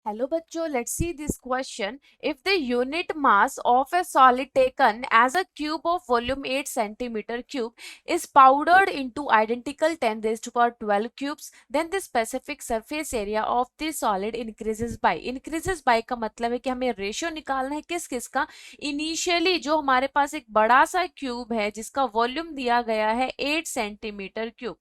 Hello बच्चों, let's see this question. If the unit mass of a solid taken as a cube of volume 8 centimeter cube is powdered into identical 10 raised to power 12 cubes, then the specific surface area of the solid increases by. Increases by का मतलब है कि हमें ratio निकालना है किस किस का. इनिशियली जो हमारे पास एक बड़ा सा क्यूब है जिसका वॉल्यूम दिया गया है 8 सेंटीमीटर क्यूब,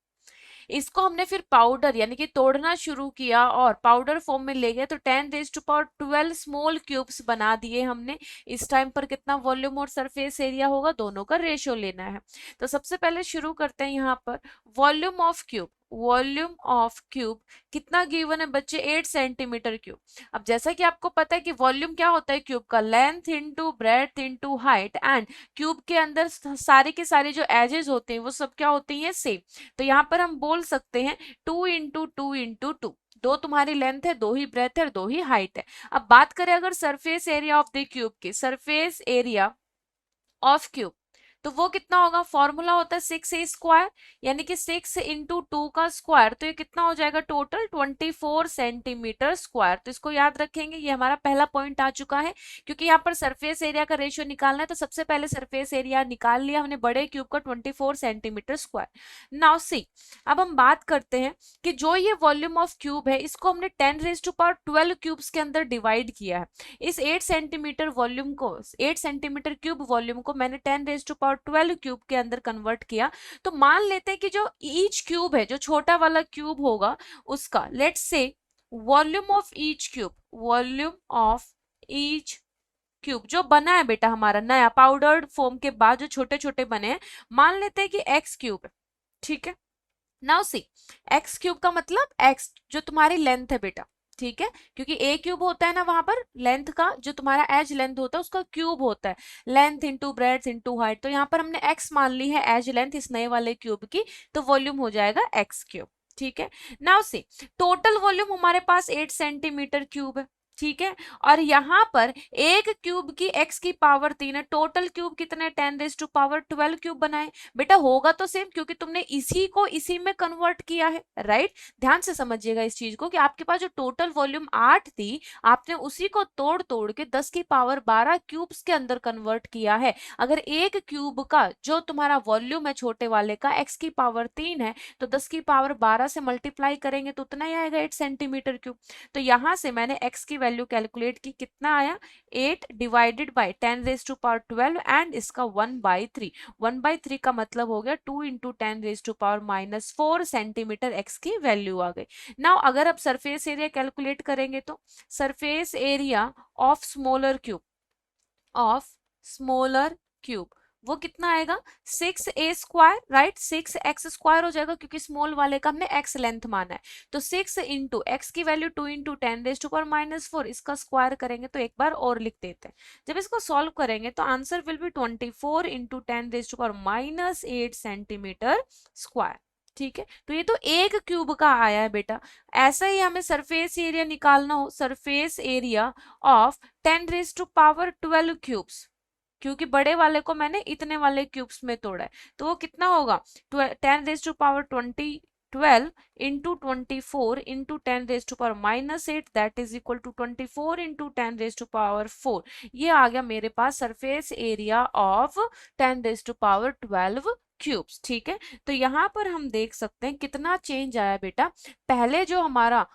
इसको हमने फिर पाउडर यानी कि तोड़ना शुरू किया और पाउडर फॉर्म में ले गए तो 10 raise to power 12 small cubes बना दिए हमने. इस टाइम पर कितना वॉल्यूम और सरफेस एरिया होगा, दोनों का रेशियो लेना है. तो सबसे पहले शुरू करते हैं यहाँ पर. Volume of cube, volume of cube कितना गिवन है बच्चे, 8 सेंटीमीटर क्यूब. अब जैसा कि आपको पता है कि वॉल्यूम क्या होता है क्यूब का, length into breadth into height, and cube के अंदर सारे के सारे जो एजेस होते हैं वो सब क्या होते हैं, सेम. तो यहाँ पर हम बोल सकते हैं 2 इंटू 2 इंटू 2. दो तुम्हारी लेंथ है, दो ही ब्रेथ है और दो ही हाइट है. अब बात करें अगर surface area of the cube की, सरफेस एरिया ऑफ क्यूब, तो वो कितना होगा, फॉर्मूला होता है 6a², यानी कि 6 इंटू 2 का स्क्वायर, तो ये कितना हो जाएगा टोटल 24 सेंटीमीटर स्क्वायर. तो इसको याद रखेंगे, ये हमारा पहला पॉइंट आ चुका है. क्योंकि यहाँ पर सरफेस एरिया का रेशियो निकालना है तो सबसे पहले सरफेस एरिया निकाल लिया हमने बड़े क्यूब का 24 सेंटीमीटर स्क्वायर. नाउ सी, अब हम बात करते हैं कि जो ये वॉल्यूम ऑफ क्यूब है इसको हमने 10 रेज टू पावर 12 क्यूब्स के अंदर डिवाइड किया है. इस 8 सेंटीमीटर वॉल्यूम को, 8 सेंटीमीटर क्यूब वॉल्यूम को मैंने 10 रेज टू पावर 12 क्यूब के अंदर कन्वर्ट किया. तो मान लेते हैं कि जो ईच क्यूब है, जो छोटा वाला क्यूब होगा उसका, let's say volume of each cube, volume of each cube जो बना है बेटा हमारा नया पाउडर्ड फॉर्म के बाद जो छोटे छोटे बने हैं, मान लेते हैं कि एक्स क्यूब है. ठीक है, नाउ सी, एक्स क्यूब का मतलब एक्स जो तुम्हारी लेंथ है बेटा. ठीक है, क्योंकि ए क्यूब होता है ना, वहां पर लेंथ का जो तुम्हारा एज लेंथ होता है उसका क्यूब होता है, length into breadth into height. तो यहाँ पर हमने एक्स मान ली है एज लेंथ इस नए वाले क्यूब की, तो वॉल्यूम हो जाएगा एक्स क्यूब. ठीक है, नाउ सी, टोटल वॉल्यूम हमारे पास 8 सेंटीमीटर क्यूब है. ठीक है, और यहाँ पर एक क्यूब की x की पावर 3 है, टोटल क्यूब कितने, 10 रेज टू पावर 12 क्यूब बनाए. बेटा होगा तो सेम क्योंकि तुमने इसी को इसी में कन्वर्ट किया है, राइट. ध्यान से समझिएगा इस चीज को कि आपके पास जो टोटल वॉल्यूम 8 थी, आपने उसी को तोड़ तोड़ के 10 की पावर 12 क्यूब्स के अंदर कन्वर्ट किया है. अगर एक क्यूब का जो तुम्हारा वॉल्यूम है छोटे वाले का x की पावर 3 है, तो 10 की पावर 12 से मल्टीप्लाई करेंगे तो उतना ही आएगा 8 सेंटीमीटर क्यूब. तो यहां से मैंने x की वैल्यू कैलकुलेट की, कितना आया 8 divided by 10 raise to power 12 and इसका 1/3. 1/3 का मतलब हो गया 2 into 10 raise to power -4 centimetre x की वैल्यू आ गई. नाउ अगर आप सरफेस एरिया कैलकुलेट करेंगे तो surface area of smaller cube, of smaller cube, वो कितना आएगा 6a², राइट. 6x² हो जाएगा क्योंकि स्मॉल वाले का हमने x लेंथ माना है. तो 6 इंटू एक्स की value 2 into 10 raise to power -4, इसका स्क्वायर करेंगे तो एक बार और लिख देते हैं. जब इसको सॉल्व करेंगे तो answer will be 24 into 10 raise to power -8 centimetre square. ठीक है, तो ये तो एक क्यूब का आया है बेटा. ऐसा ही हमें सरफेस एरिया निकालना हो, surface area of 10 raise to power 12 cubes, क्योंकि बड़े वाले को मैंने इतने वाले क्यूब्स में तोड़ा है, तो वो कितना होगा 10 raise to power 12 into 24 into 10 raise to power -8, that is equal to 24 into 10 raise to power 4. ये आ गया मेरे पास surface area of 10 raise to power 12 cubes. ठीक है, तो यहाँ पर हम देख सकते हैं कितना चेंज आया बेटा. पहले जो हमारा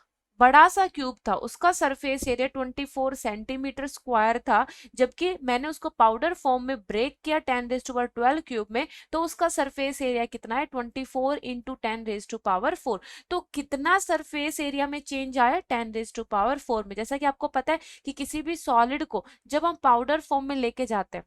बड़ा सा क्यूब था उसका सरफेस एरिया 24 सेंटीमीटर स्क्वायर था, जबकि मैंने उसको पाउडर फॉर्म में ब्रेक किया 10 रेज टू पावर 12 क्यूब में, तो उसका सरफेस एरिया कितना है 24 इंटू 10 रेज टू पावर 4. तो कितना सरफेस एरिया में चेंज आया 10 रेज टू पावर 4 में. जैसा कि आपको पता है कि किसी भी सॉलिड को जब हम पाउडर फॉर्म में लेके जाते हैं,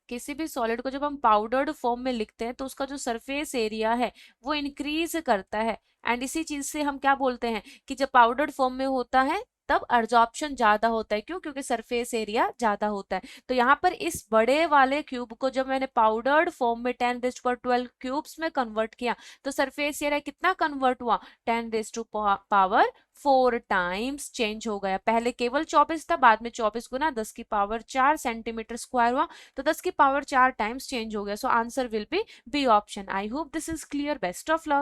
किसी भी सॉलिड को जब हम पाउडर्ड फॉर्म में लिखते हैं तो उसका जो सरफेस एरिया है वो इंक्रीज करता है. एंड इसी चीज से हम क्या बोलते हैं कि जब पाउडर्ड फॉर्म में होता है तब एब्जॉर्प्शन ज्यादा होता है. क्यों? क्योंकि सरफेस एरिया ज्यादा होता है. तो यहाँ पर इस बड़े वाले क्यूब को जब मैंने पाउडर्ड फॉर्म में 10 रेज टू पावर 12 क्यूब्स में कन्वर्ट किया तो सरफेस एरिया कितना कन्वर्ट हुआ 10 raise to power 4 times change हो गया. पहले केवल 24 था, बाद में 24 गुना 10 की पावर 4 सेंटीमीटर स्क्वायर हुआ, तो 10 की पावर 4 टाइम्स चेंज हो गया. So answer will be B option. I hope this is clear. Best of luck.